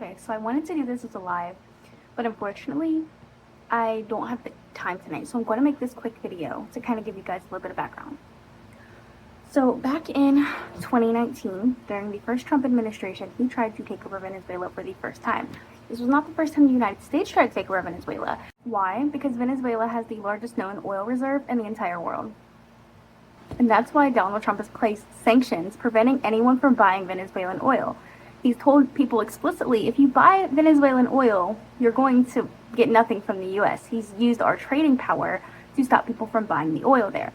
Okay, so I wanted to do this as a live, but unfortunately, I don't have the time tonight, so I'm going to make this quick video to kind of give you guys a little bit of background. So back in 2019, during the first Trump administration, he tried to take over Venezuela for the first time. This was not the first time the United States tried to take over Venezuela. Why? Because Venezuela has the largest known oil reserve in the entire world. And that's why Donald Trump has placed sanctions preventing anyone from buying Venezuelan oil. He's told people explicitly, if you buy Venezuelan oil, you're going to get nothing from the US. He's used our trading power to stop people from buying the oil there.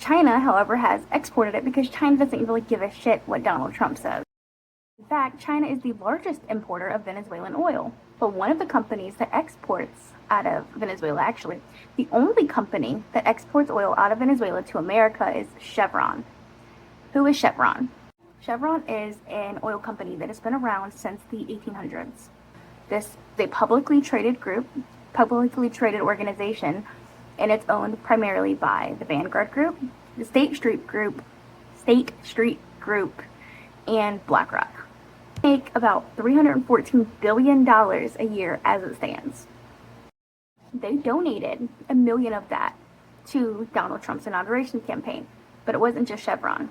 China, however, has exported it because China doesn't really give a shit what Donald Trump says. In fact, China is the largest importer of Venezuelan oil. But one of the companies that exports out of Venezuela, actually, the only company that exports oil out of Venezuela to America is Chevron. Who is Chevron? Chevron is an oil company that has been around since the 1800s. This is a publicly traded organization, and it's owned primarily by the Vanguard Group, the State Street Group, and BlackRock. They make about $314 billion a year as it stands. They donated $1 million of that to Donald Trump's inauguration campaign, but it wasn't just Chevron.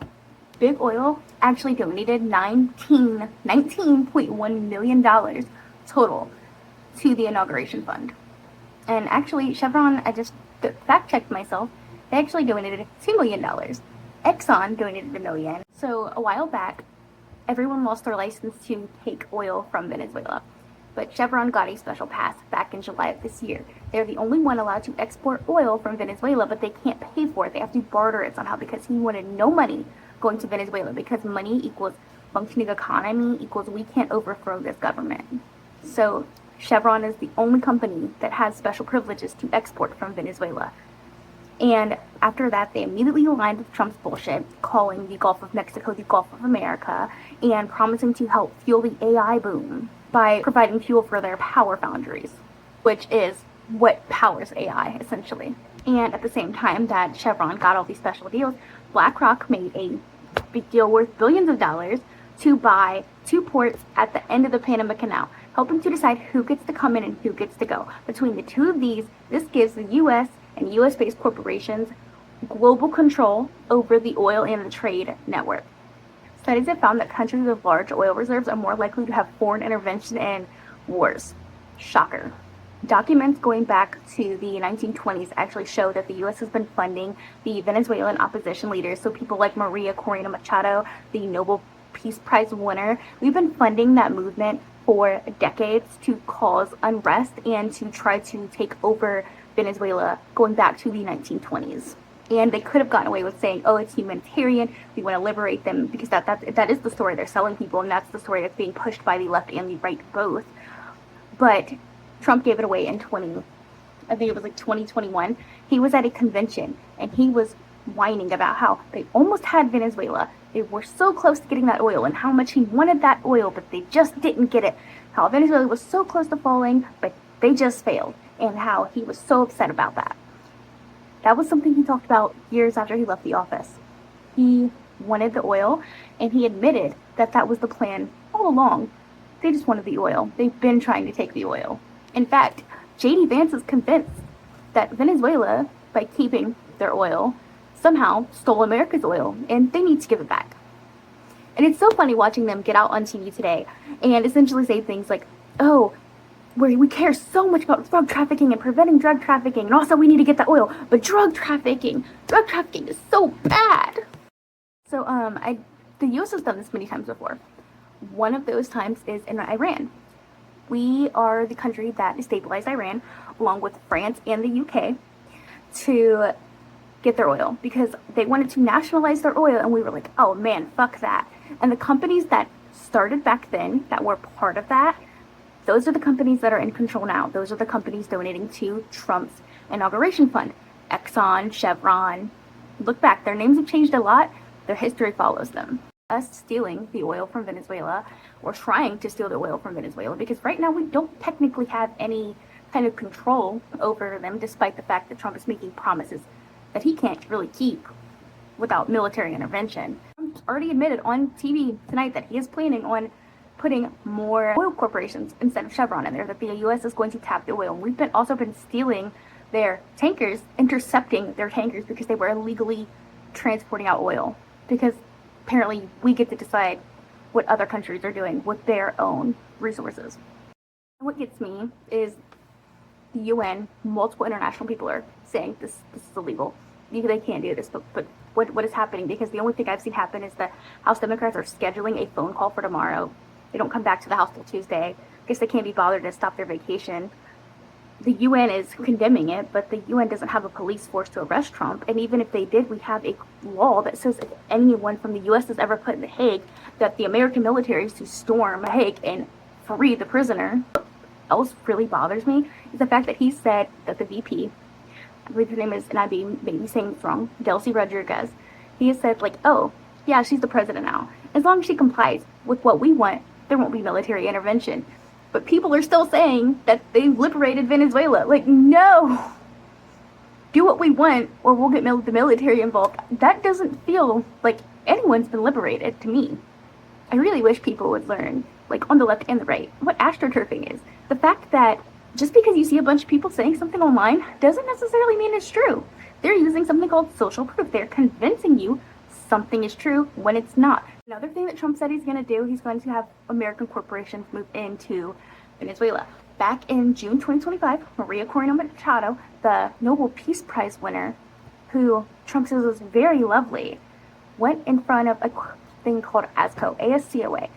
Big Oil actually donated $19.1 million total to the inauguration fund. And actually, Chevron, I just fact-checked myself, they actually donated $2 million. Exxon donated $1 million. So a while back, everyone lost their license to take oil from Venezuela. But Chevron got a special pass back in July of this year. They're the only one allowed to export oil from Venezuela, but they can't pay for it. They have to barter it somehow because he wanted no money going to Venezuela because money equals functioning economy equals we can't overthrow this government. So Chevron is the only company that has special privileges to export from Venezuela. And after that, they immediately aligned with Trump's bullshit, calling the Gulf of Mexico the Gulf of America, and promising to help fuel the AI boom by providing fuel for their power foundries, which is what powers AI, essentially. And at the same time that Chevron got all these special deals, BlackRock made a big deal worth billions of dollars to buy 2 ports at the end of the Panama Canal, helping to decide who gets to come in and who gets to go. Between the two of these, this gives the U.S. and U.S.-based corporations global control over the oil and the trade network. Studies have found that countries with large oil reserves are more likely to have foreign intervention in wars. Shocker. Documents going back to the 1920s actually show that the U.S. has been funding the Venezuelan opposition leaders, so people like Maria Corina Machado, the Nobel Peace Prize winner. We've been funding that movement for decades to cause unrest and to try to take over Venezuela going back to the 1920s. And they could have gotten away with saying, oh, it's humanitarian, we want to liberate them, because that is the story they're selling people, and that's the story that's being pushed by the left and the right both. But Trump gave it away in 2021. He was at a convention and he was whining about how they almost had Venezuela. They were so close to getting that oil and how much he wanted that oil, but they just didn't get it. How Venezuela was so close to falling, but they just failed, and how he was so upset about that. That was something he talked about years after he left the office. He wanted the oil, and he admitted that that was the plan all along. They just wanted the oil. They've been trying to take the oil. In fact, J.D. Vance is convinced that Venezuela, by keeping their oil, somehow stole America's oil, and they need to give it back. And it's so funny watching them get out on TV today and essentially say things like, oh, we care so much about drug trafficking and preventing drug trafficking, and also we need to get the oil, but drug trafficking is so bad. So the U.S. has done this many times before. One of those times is in Iran. We are the country that destabilized Iran, along with France and the UK, to get their oil because they wanted to nationalize their oil, and we were like, oh man, fuck that. And the companies that started back then that were part of that, those are the companies that are in control now. Those are the companies donating to Trump's inauguration fund. Exxon, Chevron. Look back, their names have changed a lot. Their history follows them. Us stealing the oil from Venezuela, or trying to steal the oil from Venezuela, because right now we don't technically have any kind of control over them, despite the fact that Trump is making promises that he can't really keep without military intervention. Trump's already admitted on TV tonight that he is planning on putting more oil corporations instead of Chevron in there, that the U.S. is going to tap the oil. And we've also been stealing their tankers, intercepting their tankers because they were illegally transporting out oil. Because apparently we get to decide what other countries are doing with their own resources. And what gets me is the UN, multiple international people are saying this is illegal. They can't do this, but what is happening? Because the only thing I've seen happen is the House Democrats are scheduling a phone call for tomorrow. They don't come back to the House till Tuesday. I guess they can't be bothered to stop their vacation. The UN is condemning it, but the UN doesn't have a police force to arrest Trump. And even if they did, we have a law that says if anyone from the US is ever put in The Hague, that the American military is to storm The Hague and free the prisoner. What else really bothers me is the fact that he said that the VP, I believe her name is, and I may be saying this wrong, Delcy Rodriguez, he has said, like, oh, yeah, she's the president now. As long as she complies with what we want, there won't be military intervention. But people are still saying that they've liberated Venezuela. Like, no! Do what we want, or we'll get the military involved. That doesn't feel like anyone's been liberated to me. I really wish people would learn, like, on the left and the right, what astroturfing is. The fact that just because you see a bunch of people saying something online doesn't necessarily mean it's true. They're using something called social proof. They're convincing you something is true when it's not. Another thing that Trump said he's going to do, he's going to have American corporations move into Venezuela. Back in June 2025, Maria Corina Machado, the Nobel Peace Prize winner, who Trump says was very lovely, went in front of a thing called ASCO, ASCOA.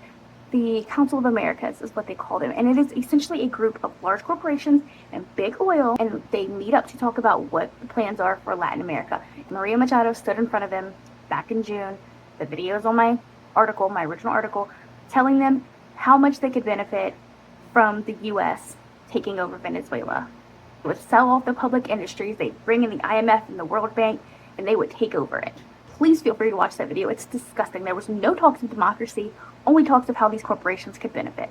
The Council of Americas is what they call them, and it is essentially a group of large corporations and big oil, and they meet up to talk about what the plans are for Latin America. Maria Machado stood in front of them back in June. The video is on my article, my original article, telling them how much they could benefit from the U.S. taking over Venezuela. They would sell off the public industries, they'd bring in the IMF and the World Bank, and they would take over it. Please feel free to watch that video. It's disgusting. There was no talks of democracy, only talks of how these corporations could benefit.